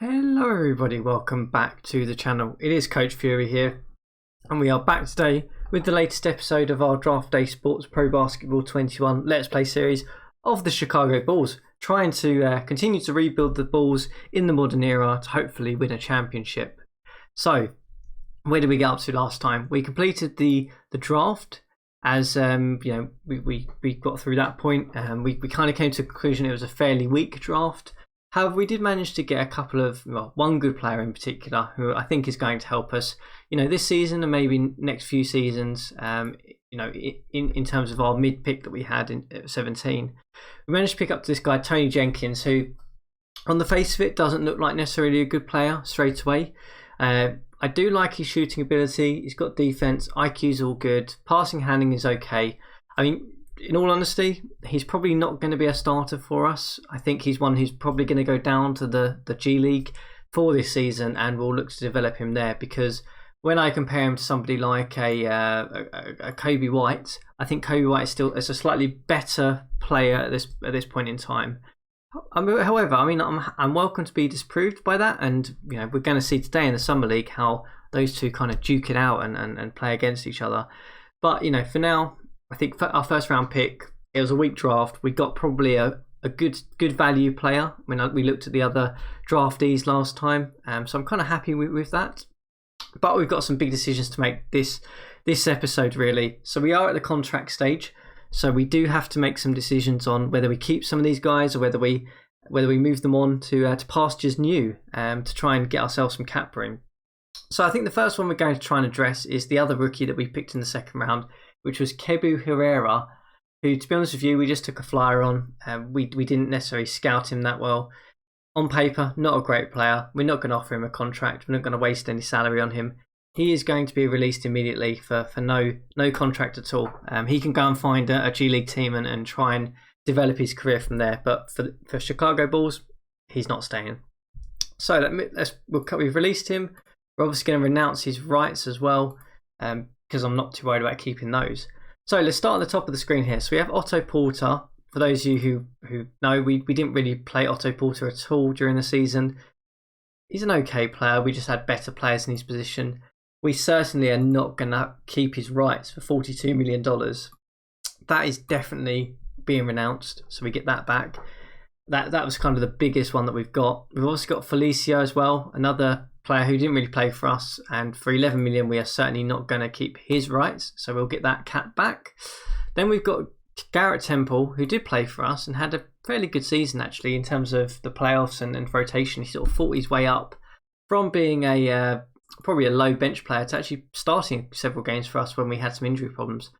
Hello everybody, welcome back to the channel. It is CoachFury here, and we are back today with the latest episode of our Draft Day Sports Pro Basketball 21 Let's Play series of the Chicago Bulls, trying to continue to rebuild the Bulls in the modern era to hopefully win a championship. So, where did we get up to last time? We completed the draft. As we got through that point, we kind of came to the conclusion it was a fairly weak draft. However, we did manage to get a couple of, one good player in particular who I think is going to help us, this season and maybe next few seasons, in terms of our mid pick that we had in 17. We managed to pick up this guy, Tony Jenkins, who on the face of it doesn't look like necessarily a good player straight away. I do like his shooting ability. He's got defense, IQ's all good, passing handling is okay. I mean, in all honesty, he's probably not going to be a starter for us. I think he's one who's probably going to go down to the G League for this season, and we'll look to develop him there, because when I compare him to somebody like a Kobe White, I think Kobe White is a slightly better player at this point in time. However, I'm welcome to be disproved by that, and we're going to see today in the Summer League how those two kind of duke it out and play against each other. But for now, I think for our first round pick, it was a weak draft. We got probably a good value player when we looked at the other draftees last time. So I'm kind of happy with that. But we've got some big decisions to make this episode, really. So we are at the contract stage. So we do have to make some decisions on whether we keep some of these guys or whether we move them on to pastures new, to try and get ourselves some cap room. So I think the first one we're going to try and address is the other rookie that we picked in the second round, which was Kebu Herrera, who, to be honest with you, we just took a flyer on. We didn't necessarily scout him that well. On paper, not a great player. We're not going to offer him a contract. We're not going to waste any salary on him. He is going to be released immediately for no contract at all. He can go and find a G League team and try and develop his career from there. But for Chicago Bulls, he's not staying. So we've released him. We're obviously going to renounce his rights as well, because I'm not too worried about keeping those. So let's start at the top of the screen here. So we have Otto Porter. For those of you who know, we didn't really play Otto Porter at all during the season. He's an okay player. We just had better players in his position. We certainly are not going to keep his rights for $42 million. That is definitely being renounced. So we get that back. That was kind of the biggest one that we've got. We've also got Felicio as well, another player who didn't really play for us, and for 11 million we are certainly not going to keep his rights, so we'll get that cap back. Then we've got Garrett Temple, who did play for us and had a fairly good season actually in terms of the playoffs and rotation. He sort of fought his way up from being probably a low bench player to actually starting several games for us when we had some injury problems.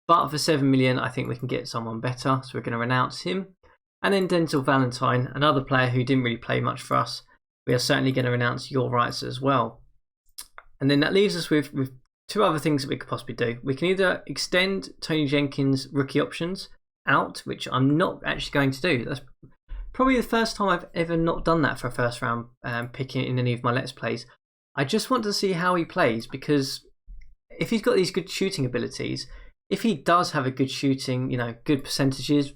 But for 7 million I think we can get someone better, so we're going to renounce him. And then Denzel Valentine, another player who didn't really play much for us. We are certainly going to renounce your rights as well. And then that leaves us with two other things that we could possibly do. We can either extend Tony Jenkins' rookie options out, which I'm not actually going to do. That's probably the first time I've ever not done that for a first round pick in any of my Let's Plays. I just want to see how he plays, because if he's got these good shooting abilities, if he does have a good shooting, good percentages,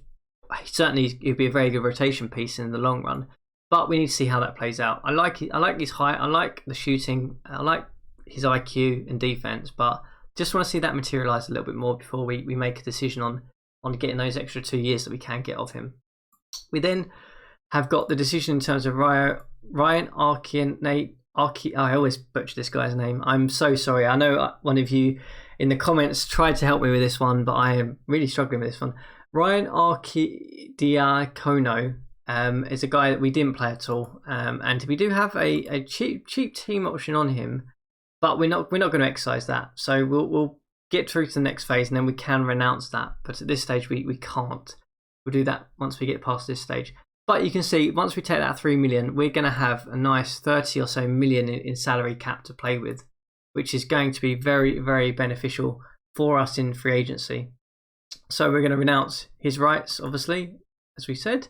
certainly he'd be a very good rotation piece in the long run. But we need to see how that plays out. I like his height. I like the shooting. I like his IQ and defense. But just want to see that materialize a little bit more before we make a decision on getting those extra 2 years that we can get of him. We then have got the decision in terms of Ryan Arkin. I always butcher this guy's name. I'm so sorry. I know one of you in the comments tried to help me with this one, but I am really struggling with this one. Ryan Arcidiacono is a guy that we didn't play at all, and we do have a cheap team option on him, but we're not going to exercise that. So we'll get through to the next phase, and then we can renounce that. But at this stage, we can't. We'll do that once we get past this stage. But you can see, once we take that 3 million, we're going to have a nice 30 or so million in salary cap to play with, which is going to be very, very beneficial for us in free agency. So we're going to renounce his rights, obviously, as we said.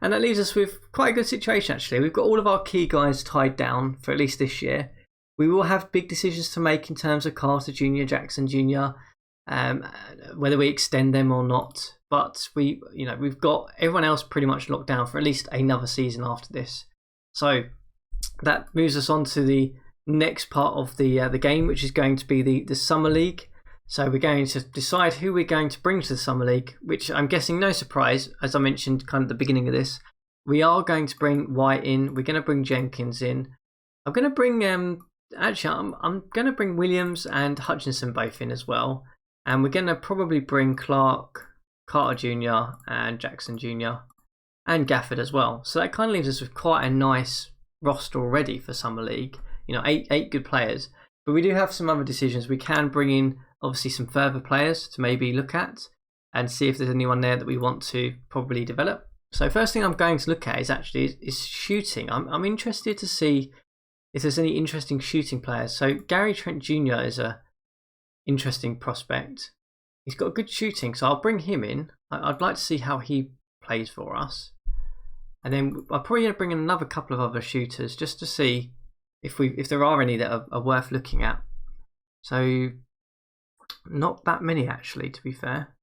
And that leaves us with quite a good situation, actually. We've got all of our key guys tied down for at least this year. We will have big decisions to make in terms of Carter Jr., Jackson Jr., whether we extend them or not. But we've got everyone else pretty much locked down for at least another season after this. So that moves us on to the next part of the game, which is going to be the Summer League. So we're going to decide who we're going to bring to the Summer League, which I'm guessing no surprise, as I mentioned kind of at the beginning of this. We are going to bring White in. We're going to bring Jenkins in. I'm going to bring actually I'm going to bring Williams and Hutchinson both in as well, and we're going to probably bring Clark, Carter Jr. and Jackson Jr. and Gafford as well. So that kind of leaves us with quite a nice roster already for Summer League. You know, eight good players. But we do have some other decisions. We can bring in obviously some further players to maybe look at and see if there's anyone there that we want to probably develop. So first thing I'm going to look at is shooting. I'm interested to see if there's any interesting shooting players. So Gary Trent Jr. is a interesting prospect. He's got good shooting, so I'll bring him in. I'd like to see how he plays for us. And then I'm probably going to bring in another couple of other shooters just to see if there are any that are worth looking at. So not that many actually, to be fair.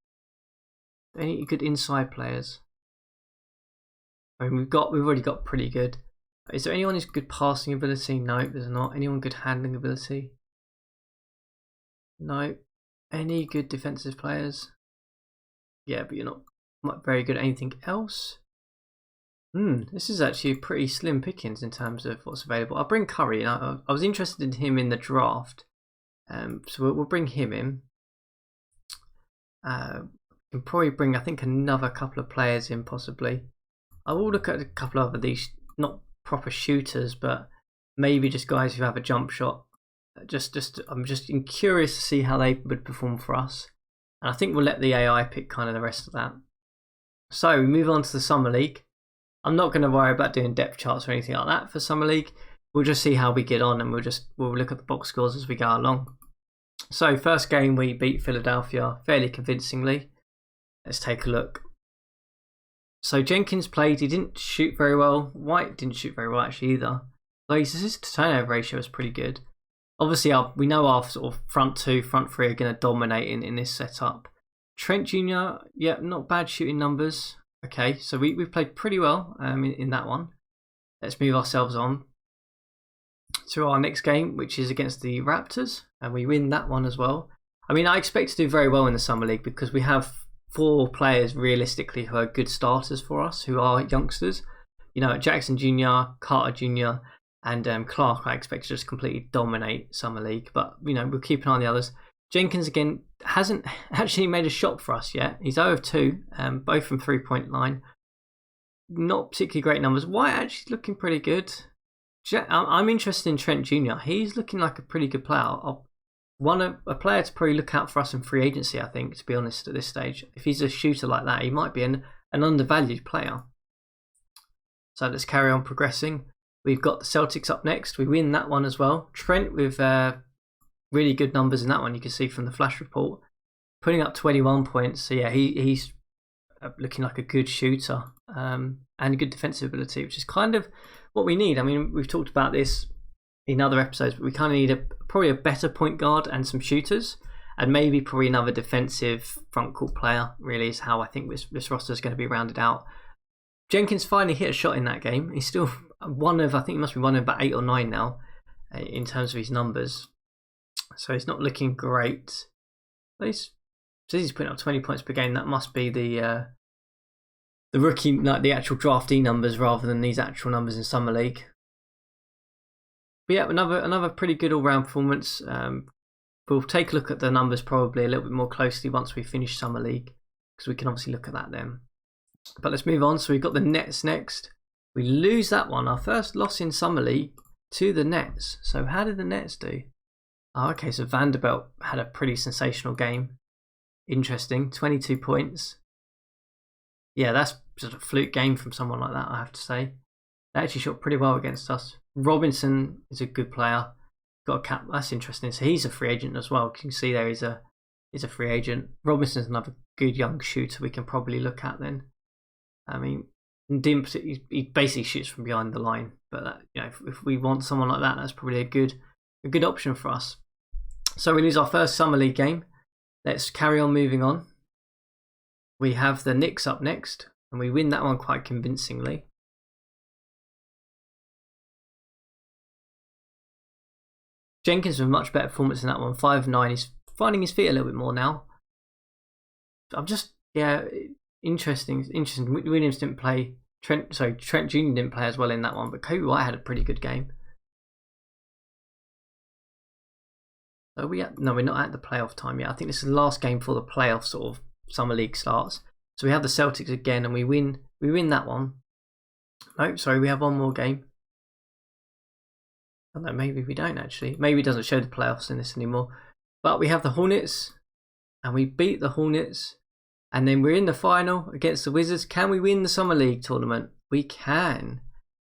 Any good inside players? I mean, we've already got pretty good. Is there anyone who's good passing ability? No, there's not. Anyone good handling ability? No. Any good defensive players? Yeah, but you're not very good at anything else. This is actually pretty slim pickings in terms of what's available. I'll bring Curry in. I was interested in him in the draft, so we'll bring him in. We'll probably bring, I think, another couple of players in possibly. I will look at a couple of these, not proper shooters, but maybe just guys who have a jump shot. I'm just curious to see how they would perform for us, and I think we'll let the AI pick kind of the rest of that. So we move on to the Summer League. I'm not going to worry about doing depth charts or anything like that for Summer League. We'll just see how we get on, and we'll look at the box scores as we go along. So first game we beat Philadelphia fairly convincingly. Let's take a look. So Jenkins played. He didn't shoot very well. White didn't shoot very well actually either. So his assist to turnover ratio was pretty good. Obviously, we know our sort of front two, front three are going to dominate in this setup. Trent Jr., yeah, not bad shooting numbers. Okay, so we've played pretty well in that one. Let's move ourselves on to our next game, which is against the Raptors, and we win that one as well. I mean, I expect to do very well in the Summer League because we have 4 players realistically who are good starters for us, who are youngsters. You know, Jackson Jr., Carter Jr., and Clark, I expect to just completely dominate Summer League. But, you know, we'll keep an eye on the others. Jenkins, again, hasn't actually made a shot for us yet. He's 0 of 2, both from three-point line. Not particularly great numbers. White actually looking pretty good. I'm interested in Trent Jr. He's looking like a pretty good player. A player to probably look out for us in free agency, I think, to be honest, at this stage. If he's a shooter like that, he might be an undervalued player. So let's carry on progressing. We've got the Celtics up next. We win that one as well. Trent with really good numbers in that one, you can see from the flash report. Putting up 21 points. So yeah, he's looking like a good shooter and good defensive ability, which is kind of what we need. I mean, we've talked about this in other episodes, but we kind of need probably a better point guard and some shooters, and maybe probably another defensive front court player, really, is how I think this roster is going to be rounded out. Jenkins finally hit a shot in that game. He's still one of, I think he must be one of about 8 or 9 now in terms of his numbers. So he's not looking great. He's putting up 20 points per game. That must be the rookie, like the actual draftee numbers rather than these actual numbers in Summer League. But yeah, another pretty good all-round performance. We'll take a look at the numbers probably a little bit more closely once we finish Summer League, because we can obviously look at that then. But let's move on. So we've got the Nets next. We lose that one. Our first loss in Summer League to the Nets. So how did the Nets do? Oh, okay, so Vanderbilt had a pretty sensational game. Interesting. 22 points. Yeah, that's just a fluke game from someone like that, I have to say. They actually shot pretty well against us. Robinson is a good player. Got a cap. That's interesting. So he's a free agent as well. You can see there he's a free agent. Robinson's another good young shooter we can probably look at then. I mean, he basically shoots from behind the line, but that, you know, if we want someone like that, that's probably a good option for us. So we lose our first Summer League game. Let's carry on moving on. We have the Knicks up next, and we win that one quite convincingly. Jenkins with a much better performance in that one. 5'9". He's finding his feet a little bit more now. I'm just, interesting. Williams didn't play. Trent Jr. didn't play as well in that one, but Kobe White had a pretty good game. So we're not at the playoff time yet. I think this is the last game for the playoff sort of summer league starts. So we have the Celtics again, and we win that one. No, sorry, we have one more game. Oh, no, maybe we don't actually. Maybe it doesn't show the playoffs in this anymore. But we have the Hornets, and we beat the Hornets. And then we're in the final against the Wizards. Can we win the Summer League tournament? We can.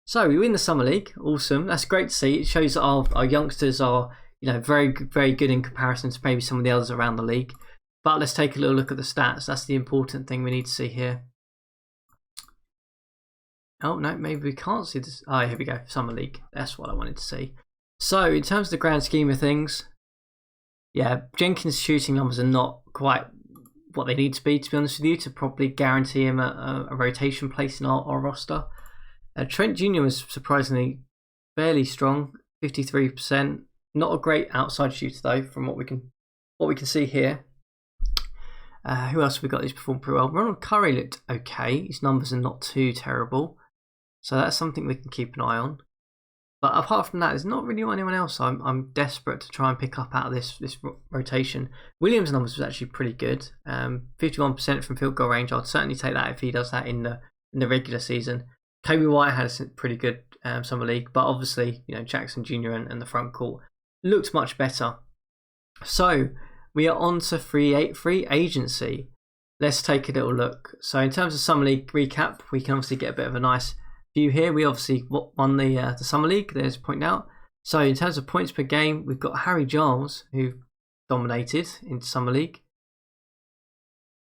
So we win the Summer League. Awesome. That's great to see. It shows that our youngsters are, very, very good in comparison to maybe some of the others around the league. But let's take a little look at the stats. That's the important thing we need to see here. Oh, no, maybe we can't see this. Oh, here we go. Summer League. That's what I wanted to see. So in terms of the grand scheme of things, Jenkins' shooting numbers are not quite what they need to be honest with you, to probably guarantee him a rotation place in our roster. Trent Jr. was surprisingly fairly strong, 53%. Not a great outside shooter though, from what we can see here. Who else have we got who's performed pretty well? Ronald Curry looked okay. His numbers are not too terrible, so that's something we can keep an eye on. But apart from that, there's not really anyone else I'm desperate to try and pick up out of this rotation. Williams' numbers was actually pretty good. 51% from field goal range. I'd certainly take that if he does that in the regular season. Kobe White had a pretty good summer league, but obviously Jackson Jr. and the front court looked much better. So we are on to free agency. Let's take a little look. So in terms of summer league recap, we can obviously get a bit of a nice view here. We obviously won the summer league. There's pointed out. So in terms of points per game, we've got Harry Giles, who dominated in summer league.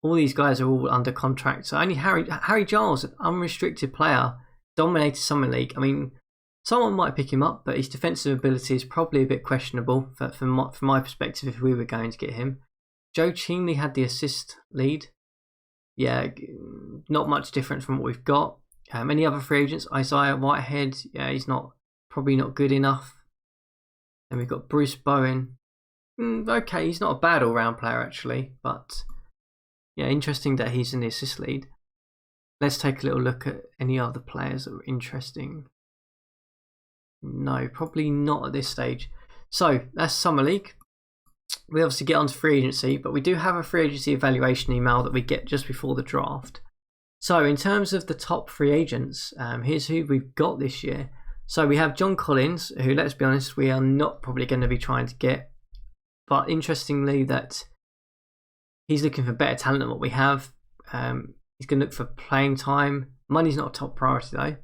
All these guys are all under contract. So only Harry Giles, an unrestricted player, dominated summer league. I mean, someone might pick him up, but his defensive ability is probably a bit questionable from my perspective if we were going to get him. Joe Cheney had the assist lead. Yeah, not much different from what we've got. Any other free agents? Isaiah Whitehead, he's probably not good enough. And we've got Bruce Bowen. Okay, he's not a bad all-round player actually, but interesting that he's in the assist lead. Let's take a little look at any other players that were interesting. No, probably not at this stage. So that's summer league. We obviously get on to free agency, but we do have a free agency evaluation email that we get just before the draft. So in terms of the top free agents, here's who we've got this year. So we have John Collins, who, let's be honest, we are not probably going to be trying to get. But interestingly, that he's looking for better talent than what we have. He's going to look for playing time. Money's not a top priority though.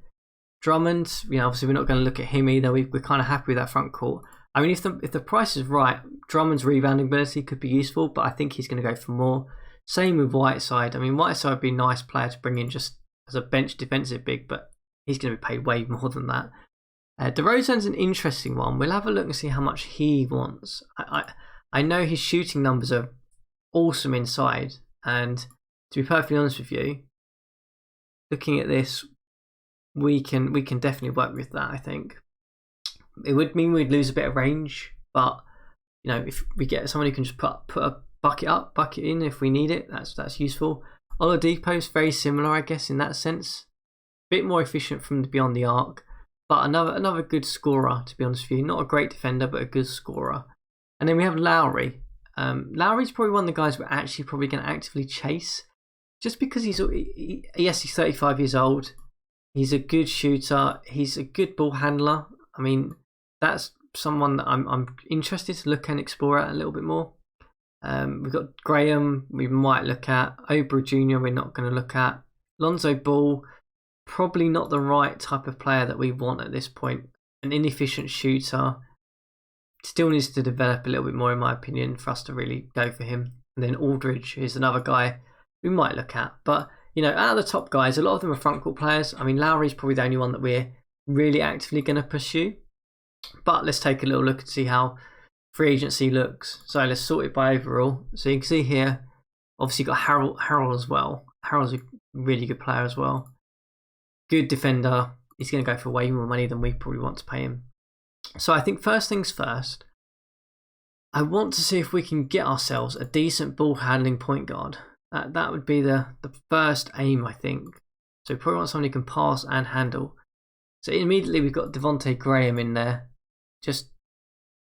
Drummond, obviously we're not going to look at him either. We're kind of happy with that front court. I mean, if the price is right, Drummond's rebounding ability could be useful, but I think he's going to go for more. Same with Whiteside. I mean, Whiteside would be a nice player to bring in just as a bench defensive big, but he's going to be paid way more than that. DeRozan's an interesting one. We'll have a look and see how much he wants. I know his shooting numbers are awesome inside, and to be perfectly honest with you, looking at this, we can definitely work with that. I think it would mean we'd lose a bit of range, but if we get someone who can just put a bucket in if we need it, that's useful. Oladipo's very similar, I guess, in that sense. Bit more efficient from beyond the arc, but another good scorer, to be honest with you. Not a great defender, but a good scorer. And then we have Lowry. Lowry's probably one of the guys we're actually probably going to actively chase, just because he's 35 years old. He's a good shooter. He's a good ball handler. I mean, that's someone that I'm interested to look and explore at a little bit more. We've got Graham, we might look at. Ober Jr, we're not going to look at. Lonzo Ball, probably not the right type of player that we want at this point. An inefficient shooter. Still needs to develop a little bit more, in my opinion, for us to really go for him. And then Aldridge is another guy we might look at. But, out of the top guys, a lot of them are front court players. I mean, Lowry's probably the only one that we're really actively going to pursue. But let's take a little look and see how free agency looks. So let's sort it by overall. So you can see here, obviously got Harold as well. Harold's a really good player as well. Good defender. He's going to go for way more money than we probably want to pay him. So I think first things first, I want to see if we can get ourselves a decent ball handling point guard. That would be the first aim, I think. So we probably want someone who can pass and handle. So immediately we've got Devontae Graham in there. Just,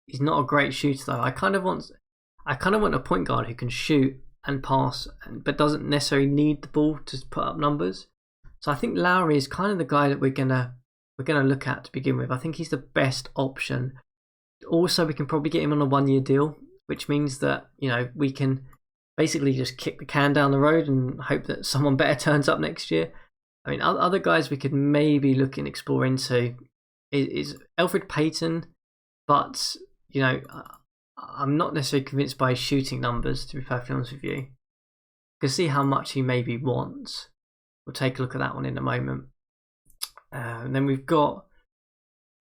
he's not a great shooter though. I kind of want a point guard who can shoot and pass, but doesn't necessarily need the ball to put up numbers. So I think Lowry is kind of the guy that we're gonna look at to begin with. I think he's the best option. Also, we can probably get him on a 1-year deal, which means that, you know, we can basically just kick the can down the road and hope that someone better turns up next year. I mean, other guys we could maybe look and explore into is Alfred Payton, but, you know, I'm not necessarily convinced by his shooting numbers, to be perfectly honest with you. You can see how much he maybe wants. We'll take a look at that one in a moment. And then we've got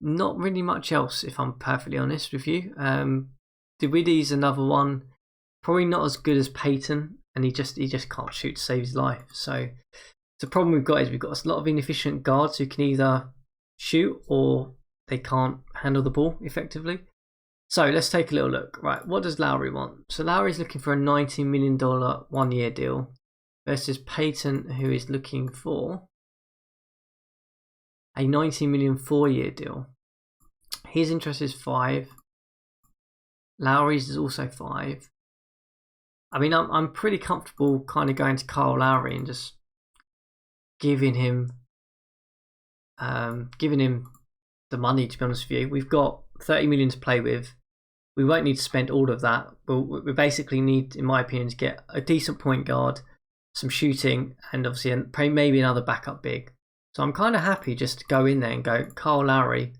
not really much else, if I'm perfectly honest with you. Dewey's another one, probably not as good as Payton, and he just can't shoot to save his life. So the problem we've got is we've got a lot of inefficient guards who can either shoot or they can't handle the ball effectively. So let's take a little look. Right, what does Lowry want? So Lowry's looking for a $19 million 1-year deal versus Payton, who is looking for a $19 million 4-year deal. His interest is 5. Lowry's is also 5. I mean, I'm pretty comfortable kind of going to Kyle Lowry and just giving him the money, to be honest with you. We've got $30 million to play with. We won't need to spend all of that. We basically need, in my opinion, to get a decent point guard, some shooting, and obviously maybe another backup big. So I'm kind of happy just to go in there and go, Kyle Lowry,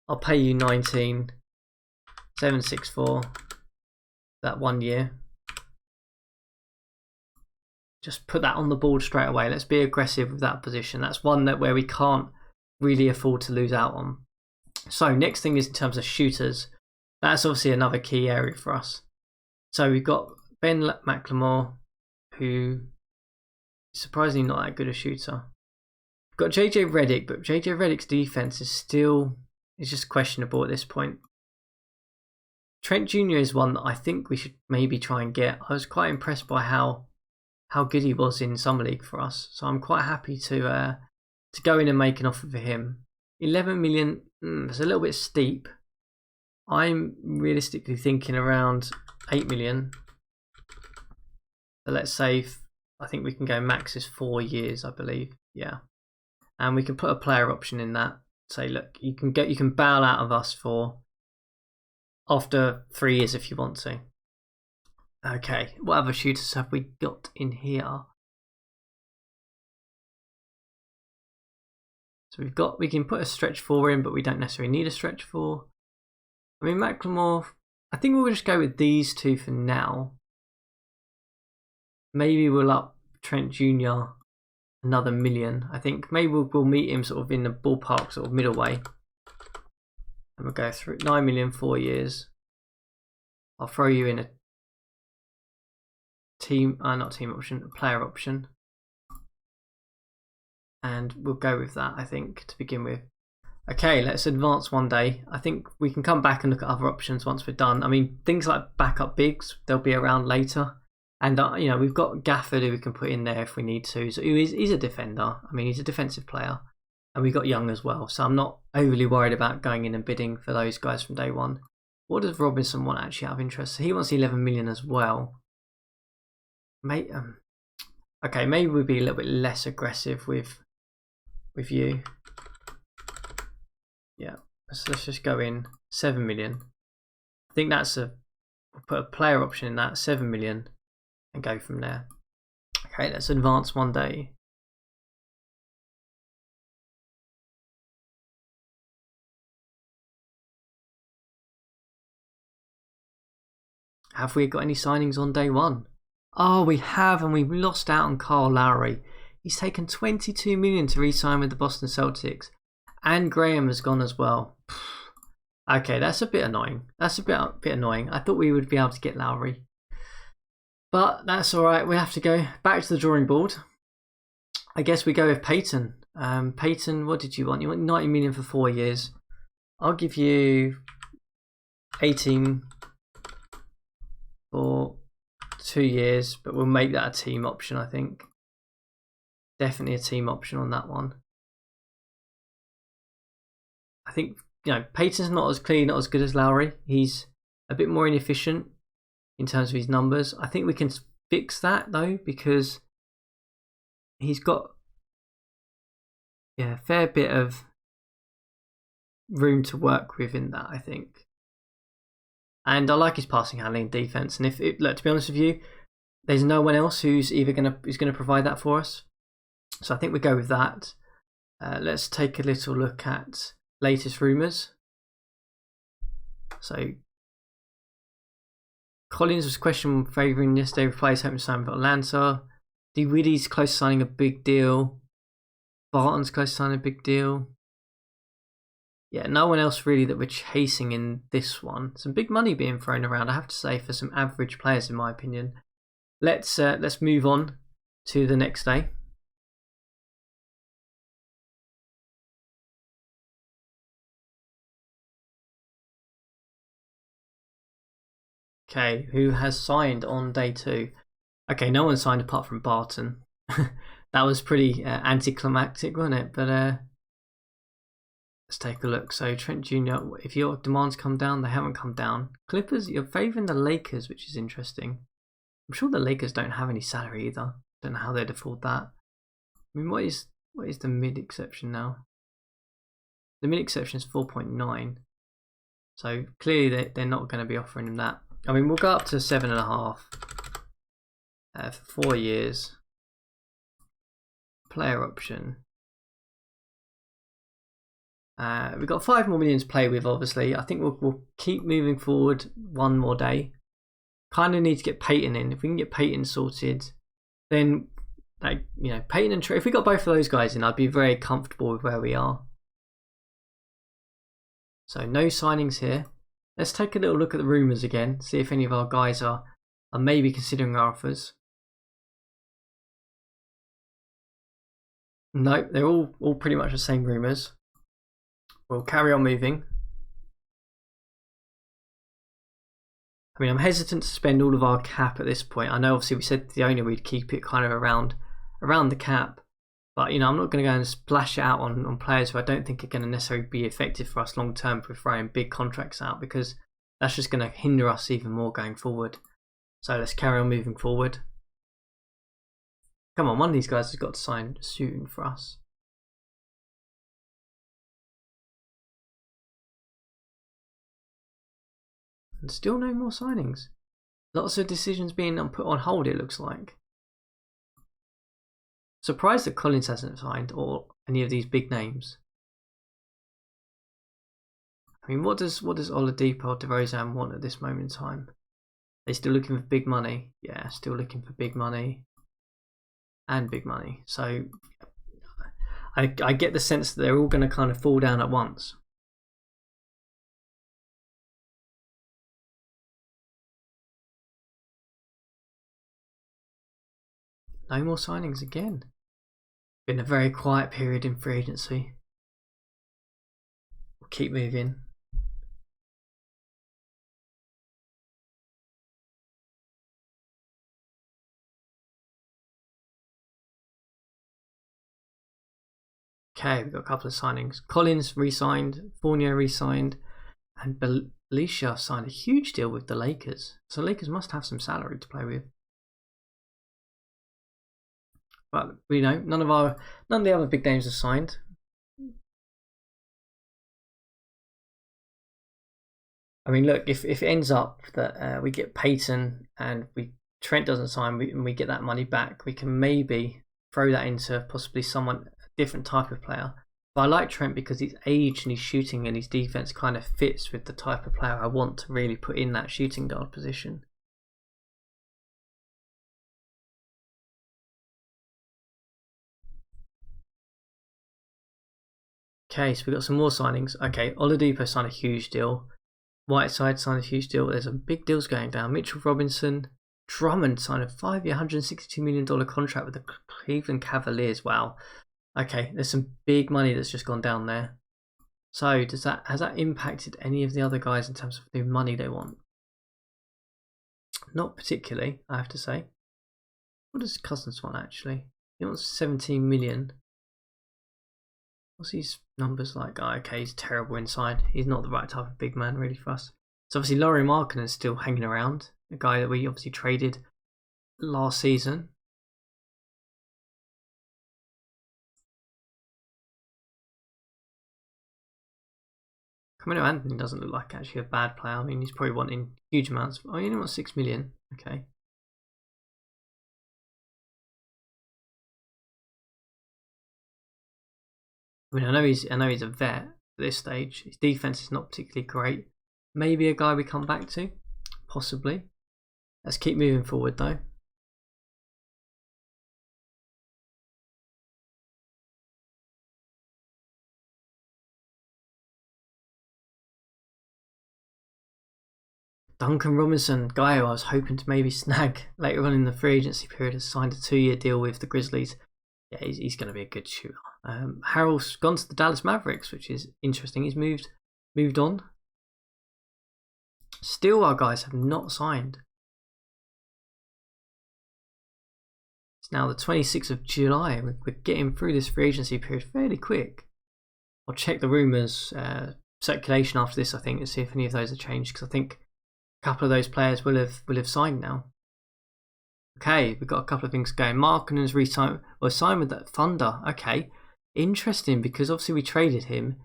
I'll pay you 19,764 that 1 year. Just put that on the board straight away. Let's be aggressive with that position. That's one where we can't really afford to lose out on. So next thing is in terms of shooters. That's obviously another key area for us. So we've got Ben McLemore, who is surprisingly not that good a shooter. We've got JJ Redick, but JJ Redick's defense is just questionable at this point. Trent Jr. is one that I think we should maybe try and get. I was quite impressed by how good he was in Summer League for us. So I'm quite happy to go in and make an offer for him. 11 million, it's a little bit steep. I'm realistically thinking around 8 million. So let's say, I think we can go max is 4 years, I believe. Yeah. And we can put a player option in that. Say, look, you can bail out of us after 3 years if you want to. Okay, what other shooters have we got in here? So we can put a stretch 4 in, but we don't necessarily need a stretch 4. I mean, McLemore, I think we'll just go with these two for now. Maybe we'll up Trent Jr. another $1 million. I think maybe we'll meet him sort of in the ballpark, sort of middle way. And we'll go through 9 million 4 years. I'll throw you in a player option. And we'll go with that, I think, to begin with. Okay, let's advance one day. I think we can come back and look at other options once we're done. I mean, things like backup bigs, they'll be around later. And, you know, we've got Gafford who we can put in there if we need to. So he's a defender. I mean, he's a defensive player. And we've got Young as well. So I'm not overly worried about going in and bidding for those guys from day one. What does Robinson want actually out of interest? So he wants 11 million as well. Okay, maybe we'll be a little bit less aggressive with you. Yeah, so let's just go in 7 million. I think we'll put a player option in that, 7 million, and go from there. Okay, let's advance one day. Have we got any signings on day one? Oh, we have, and we've lost out on Kyle Lowry. He's taken 22 million to re-sign with the Boston Celtics. And Graham has gone as well. Okay, that's a bit annoying. That's a bit annoying. I thought we would be able to get Lowry. But that's alright. We'll have to go back to the drawing board. I guess we go with Payton. Payton, what did you want? You want 90 million for 4 years. I'll give you 18 for 2 years, but we'll make that a team option, I think. Definitely a team option on that one. I think, Payton's not as good as Lowry. He's a bit more inefficient in terms of his numbers. I think we can fix that though, because he's got a fair bit of room to work with in that, I think. And I like his passing, handling, and defense. And look, to be honest with you, there's no one else who's gonna provide that for us. So I think we go with that. Let's take a little look at latest rumours. So Collins was questioned favouring yesterday with players hoping to sign with Atlanta. Dinwiddie's close to signing a big deal. Barton's close to signing a big deal. Yeah, no one else really that we're chasing in this one. Some big money being thrown around, I have to say, for some average players, in my opinion. Let's move on to the next day. Okay, who has signed on day 2? Okay, no one signed apart from Barton. That was pretty anticlimactic, wasn't it? But let's take a look. So Trent Jr., if your demands come down, they haven't come down. Clippers, you're favouring the Lakers, which is interesting. I'm sure the Lakers don't have any salary either. Don't know how they'd afford that. I mean, what is the mid exception now? The mid exception is 4.9. So clearly they're not going to be offering him that. I mean, we'll go up to 7.5 for 4 years. Player option. We've got 5 more million to play with, obviously. I think we'll keep moving forward one more day. Kind of need to get Payton in. If we can get Payton sorted, then Payton and Trey. If we got both of those guys in, I'd be very comfortable with where we are. So no signings here. Let's take a little look at the rumours again. See if any of our guys are maybe considering our offers. No, they're all pretty much the same rumours. We'll carry on moving. I mean, I'm hesitant to spend all of our cap at this point. I know obviously we said to the owner we'd keep it kind of around the cap. But, I'm not going to go and splash it out on players who I don't think are going to necessarily be effective for us long term if we're throwing big contracts out, because that's just going to hinder us even more going forward. So let's carry on moving forward. Come on, one of these guys has got to sign soon for us. And still no more signings. Lots of decisions being put on hold, it looks like. Surprised that Collins hasn't signed, or any of these big names. I mean, what does Oladipo or DeRozan want at this moment in time? They still looking for big money? Yeah, still looking for big money. And big money. So I get the sense that they're all going to kind of fall down at once. No more signings again. Been a very quiet period in free agency. We'll keep moving. Okay, we've got a couple of signings. Collins re-signed, Fournier re-signed, and Belisha signed a huge deal with the Lakers. So Lakers must have some salary to play with. But none of the other big names are signed. I mean, look, if it ends up that we get Payton and Trent doesn't sign, and we get that money back, we can maybe throw that into possibly a different type of player. But I like Trent because his age and his shooting and his defense kind of fits with the type of player I want to really put in that shooting guard position. Okay, so we've got some more signings. Okay, Oladipo signed a huge deal. Whiteside signed a huge deal. There's some big deals going down. Mitchell Robinson. Drummond signed a 5-year, $162 million contract with the Cleveland Cavaliers. Wow. Okay, there's some big money that's just gone down there. So has that impacted any of the other guys in terms of the money they want? Not particularly, I have to say. What does Cousins want actually? He wants 17 million. What's his numbers like? Oh, okay, he's terrible inside. He's not the right type of big man really for us. So obviously Lauri Markkanen's still hanging around. A guy that we obviously traded last season. Camilo Anthony doesn't look like actually a bad player. I mean, he's probably wanting huge amounts. Oh, you only want 6 million. Okay. I mean, I know he's a vet at this stage. His defense is not particularly great. Maybe a guy we come back to, possibly. Let's keep moving forward though. Duncan Robinson, guy who I was hoping to maybe snag later on in the free agency period, has signed a 2-year deal with the Grizzlies. Yeah, he's going to be a good shooter. Harrell's gone to the Dallas Mavericks, which is interesting. He's moved on. Still, our guys have not signed. It's now the 26th of July. We're getting through this free agency period fairly quick. I'll check the rumours circulation after this, I think, and see if any of those have changed, because I think a couple of those players will have signed now. Okay, we've got a couple of things going. Markkanen's signed with that Thunder. Okay, interesting, because obviously we traded him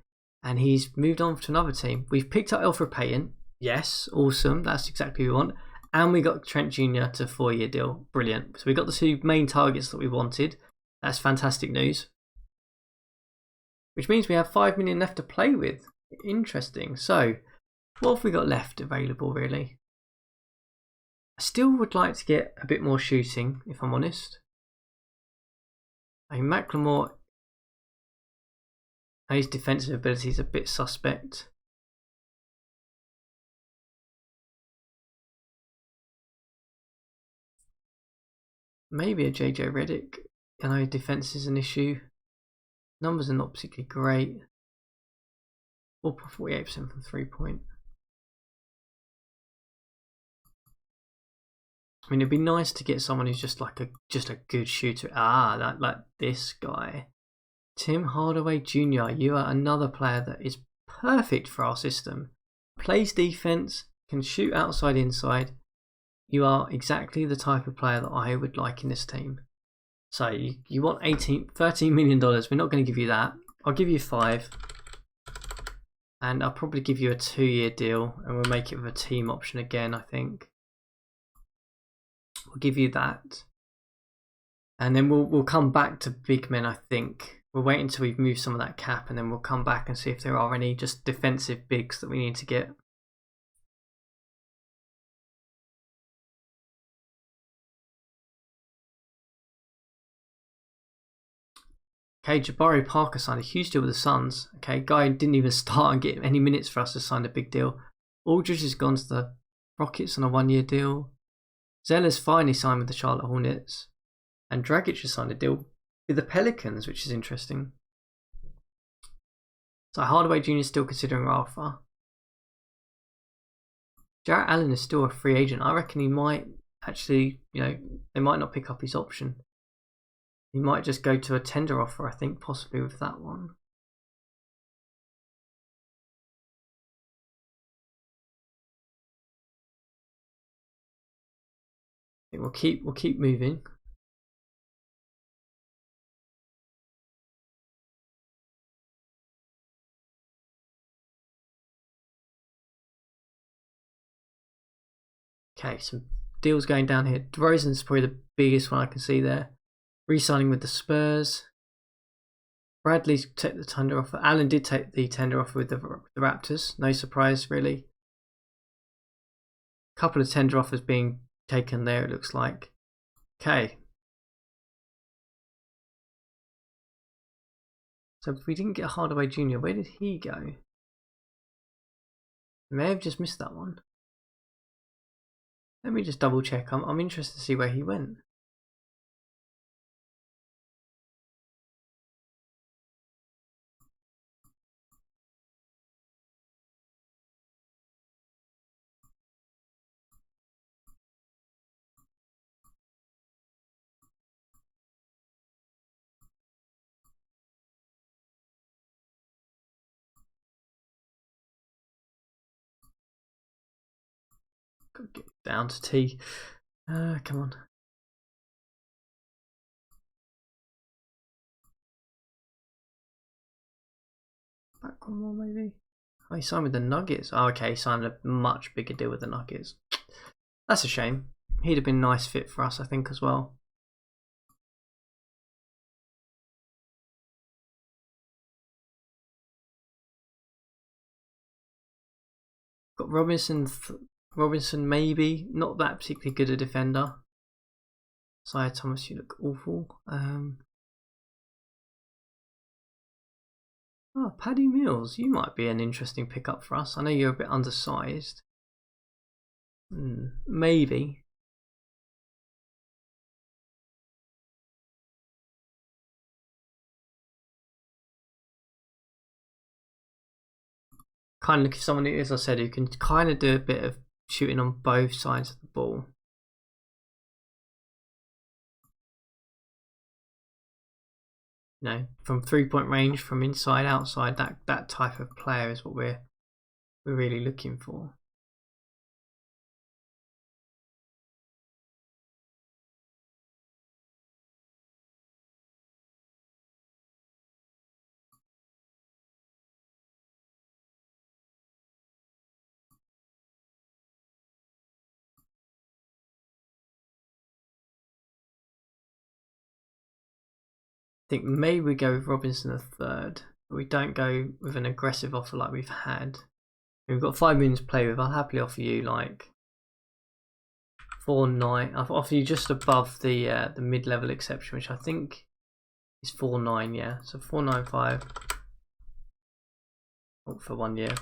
and he's moved on to another team. We've picked up Alfred Payton. Yes, awesome. That's exactly what we want. And we got Trent Jr. to a 4-year deal. Brilliant. So we got the 2 main targets that we wanted. That's fantastic news. Which means we have 5 million left to play with. Interesting. So, what have we got left available, really? I still would like to get a bit more shooting, if I'm honest. I mean, McLemore, his defensive ability is a bit suspect. Maybe a JJ Redick. I know defense is an issue. Numbers are not particularly great. 48% from 3-point. I mean, it'd be nice to get someone who's just a good shooter. Like this guy, Tim Hardaway Jr. You are another player that is perfect for our system. Plays defense, can shoot outside, inside. You are exactly the type of player that I would like in this team. So you want $13 million. We're not going to give you that. I'll give you 5. And I'll probably give you a 2-year deal. And we'll make it with a team option again, I think. We'll give you that. And then we'll come back to big men, I think. We'll wait until we've moved some of that cap. And then we'll come back and see if there are any just defensive bigs that we need to get. Okay, Jabari Parker signed a huge deal with the Suns. Okay, guy didn't even start and get any minutes for us to sign a big deal. Aldridge has gone to the Rockets on a 1-year deal. Zeller's finally signed with the Charlotte Hornets. And Dragic has signed a deal with the Pelicans, which is interesting. So Hardaway Jr. is still considering Alpha. Jarrett Allen is still a free agent. I reckon he might actually, they might not pick up his option. He might just go to a tender offer, I think, possibly with that one. I think we'll keep moving. Okay, some deals going down here. DeRozan's probably the biggest one I can see there. Re-signing with the Spurs. Bradley's took the tender offer. Allen did take the tender offer with the Raptors. No surprise, really. A couple of tender offers being taken there, it looks like. Okay. So if we didn't get Hardaway Jr., where did he go? I may have just missed that one. Let me just double check. I'm interested to see where he went. Gotta get down to T. Come on. Back one more maybe. Oh, he signed with the Nuggets. Oh, okay, he signed a much bigger deal with the Nuggets. That's a shame. He'd have been a nice fit for us, I think, as well. Got Robinson. Robinson maybe. Not that particularly good a defender. Isaiah Thomas, you look awful. Oh, Paddy Mills, you might be an interesting pickup for us. I know you're a bit undersized. Maybe. Kind of looking for someone, as I said, who can kind of do a bit of shooting on both sides of the ball. You know, from 3-point range, from inside, outside, that type of player is what we're really looking for. I think maybe we go with Robinson the third. But we don't go with an aggressive offer like we've had. We've got 5 million to play with. I'll happily offer you like 4.9. I'll offer you just above the mid-level exception, which I think is 4.9. Yeah, so 4.95 for 1 year.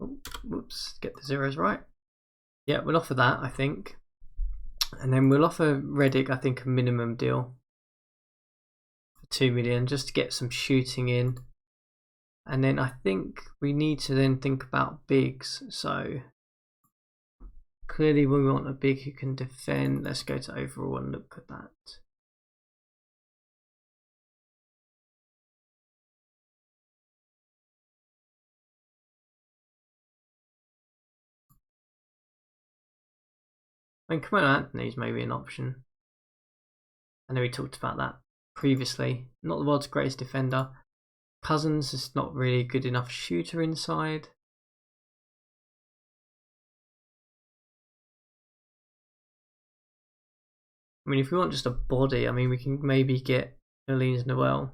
Oh, whoops, get the zeros right. Yeah, we'll offer that, I think. And then we'll offer Reddick, I think, a minimum deal for 2 million just to get some shooting in. And then I think we need to then think about bigs. So clearly we want a big who can defend. Let's go to overall and look at that. I mean, Carmelo Anthony's maybe an option. I know we talked about that previously. Not the world's greatest defender. Cousins is not really a good enough shooter inside. I mean, if we want just a body, I mean, we can maybe get Nerlens Noel.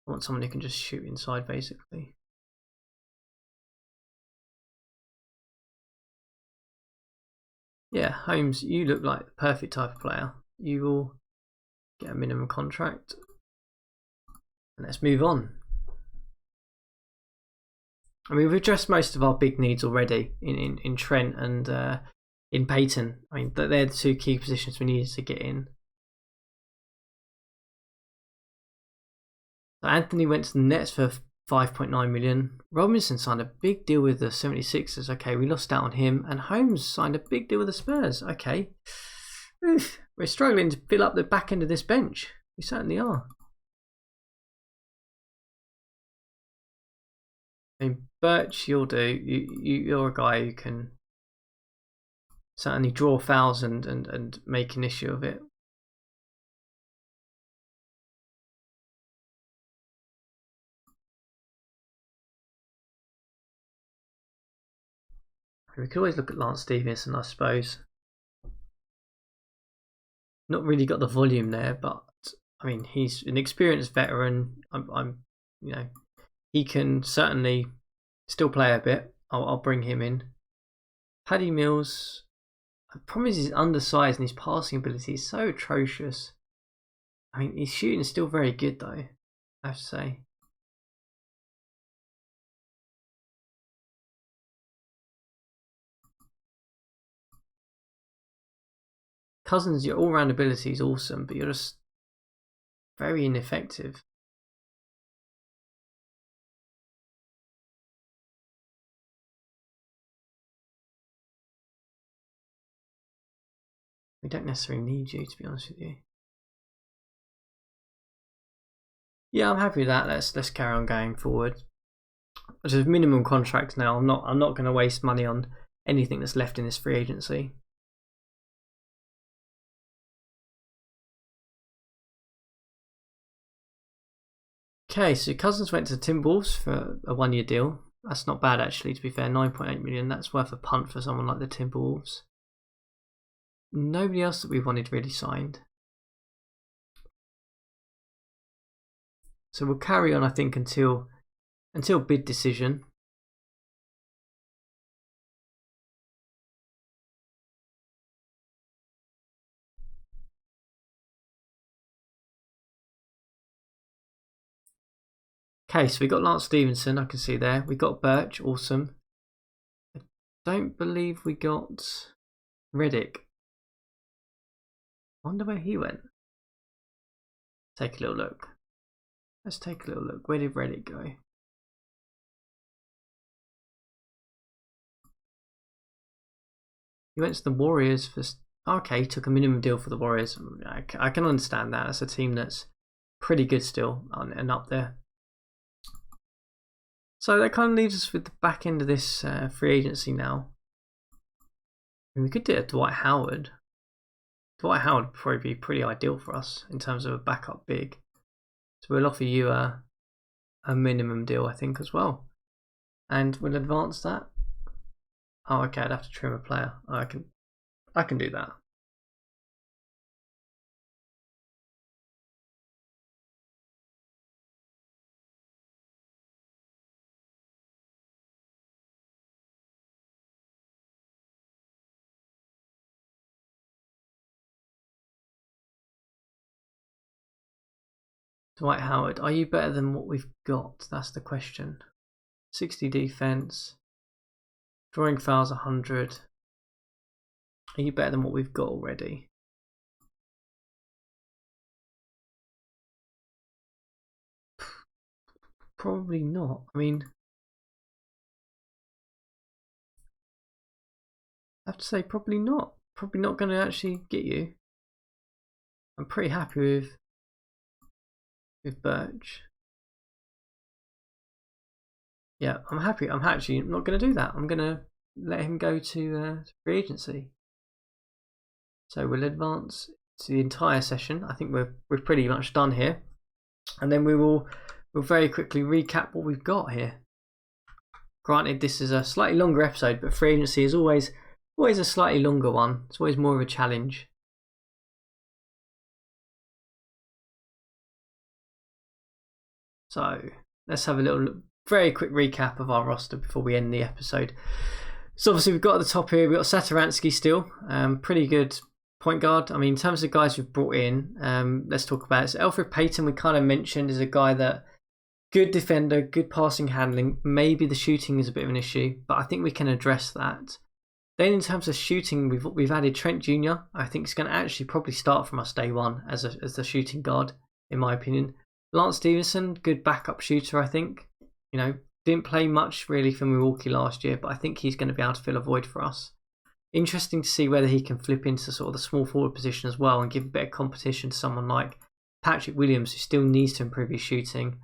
I want someone who can just shoot inside, basically. Yeah, Holmes, you look like the perfect type of player. You will get a minimum contract. And let's move on. I mean, we've addressed most of our big needs already in Trent and in Payton. I mean, they're the 2 key positions we needed to get in. So Anthony went to the Nets for 5.9 million. Robinson signed a big deal with the 76ers. Okay, we lost out on him. And Holmes signed a big deal with the Spurs. Okay. Oof, we're struggling to fill up the back end of this bench. We certainly are. I mean, Birch, you'll do. You're a guy who can certainly draw fouls and make an issue of it. We could always look at Lance Stevenson, I suppose. Not really got the volume there, but I mean, he's an experienced veteran. You know, he can certainly still play a bit. I'll bring him in. Paddy Mills, I promise he's undersized and his passing ability is so atrocious. I mean, his shooting is still very good though, I have to say. Cousins, your all-round ability is awesome, but you're just very ineffective. We don't necessarily need you, to be honest with you. Yeah, I'm happy with that. Let's carry on going forward. There's minimum contracts now. I'm not going to waste money on anything that's left in this free agency. Okay, so Cousins went to the Timberwolves for a 1-year deal. That's not bad actually, to be fair. 9.8 million. That's worth a punt for someone like the Timberwolves. Nobody else that we wanted really signed. So we'll carry on, I think, until bid decision. Okay, so we got Lance Stevenson, I can see there. We got Birch, awesome. I don't believe we got Redick. Wonder where he went. Take a little look. Let's take a little look. Where did Redick go? He went to the Warriors for... Okay, he took a minimum deal for the Warriors. I can understand that. It's a team that's pretty good still and up there. So that kind of leaves us with the back end of this free agency now. I mean, we could do it Dwight Howard. Dwight Howard would probably be pretty ideal for us in terms of a backup big. So we'll offer you a minimum deal, I think, as well. And we'll advance that. Oh, okay, I'd have to trim a player. I can do that. Dwight Howard, are you better than what we've got? That's the question. 60 defense. Drawing fouls 100. Are you better than what we've got already? Probably not. I mean, I have to say probably not. Probably not going to actually get you. I'm pretty happy with Birch. Yeah, I'm happy. I'm actually not going to do that. I'm going to let him go to free agency. So we'll advance to the entire session. I think we're pretty much done here, and then we'll very quickly recap what we've got here. Granted, this is a slightly longer episode, but free agency is always a slightly longer one. It's always more of a challenge. So let's have a little very quick recap of our roster before we end the episode. So obviously we've got at the top here, we've got Satoransky still, pretty good point guard. I mean, in terms of guys we've brought in, let's talk about it. So Alfred Payton, we kind of mentioned, is a guy that good defender, good passing handling. Maybe the shooting is a bit of an issue, but I think we can address that. Then in terms of shooting, we've added Trent Jr. I think he's going to actually probably start from us day one as the shooting guard, in my opinion. Lance Stevenson, good backup shooter, I think. You know, didn't play much really for Milwaukee last year, but I think he's going to be able to fill a void for us. Interesting to see whether he can flip into sort of the small forward position as well and give a bit of competition to someone like Patrick Williams, who still needs to improve his shooting.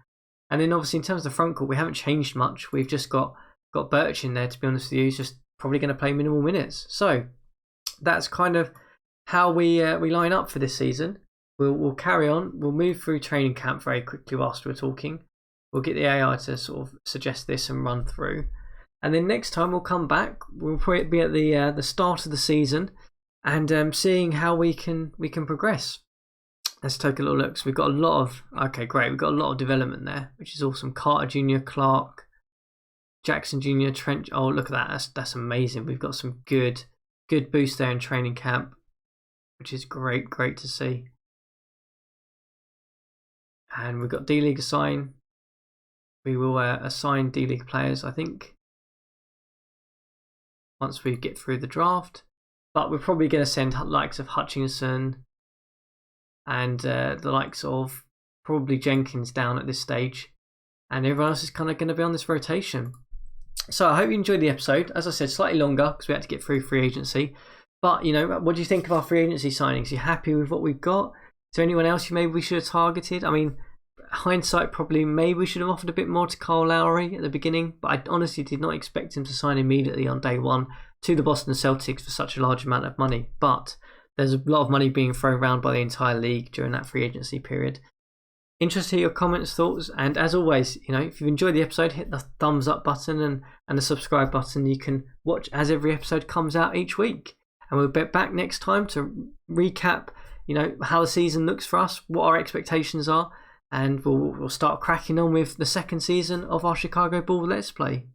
And then obviously in terms of the front court, we haven't changed much. We've just got Birch in there, to be honest with you. He's just probably going to play minimal minutes. So that's kind of how we line up for this season. We'll carry on. We'll move through training camp very quickly whilst we're talking. We'll get the AI to sort of suggest this and run through. And then next time we'll come back. We'll probably be at the start of the season and seeing how we can progress. Let's take a little look. So we've got a lot of... Okay, great. We've got a lot of development there, which is awesome. Carter Jr., Clark, Jackson Jr., Trent... Oh, look at that. That's amazing. We've got some good boost there in training camp, which is great to see. And we've got D-League assign. We will assign D-League players, I think, once we get through the draft. But we're probably going to send likes of Hutchinson and the likes of probably Jenkins down at this stage. And everyone else is kind of going to be on this rotation. So I hope you enjoyed the episode. As I said, slightly longer because we had to get through free agency. But, you know, what do you think of our free agency signings? Are you happy with what we've got? Is there anyone else maybe we should have targeted? I mean, hindsight, probably maybe we should have offered a bit more to Kyle Lowry at the beginning, but I honestly did not expect him to sign immediately on day one to the Boston Celtics for such a large amount of money. But there's a lot of money being thrown around by the entire league during that free agency period. Interested to hear your comments, thoughts, and as always, if you've enjoyed the episode, hit the thumbs up button and the subscribe button. You can watch as every episode comes out each week. And we'll be back next time to recap, how the season looks for us, what our expectations are, and we'll start cracking on with the second season of our Chicago Ball Let's Play.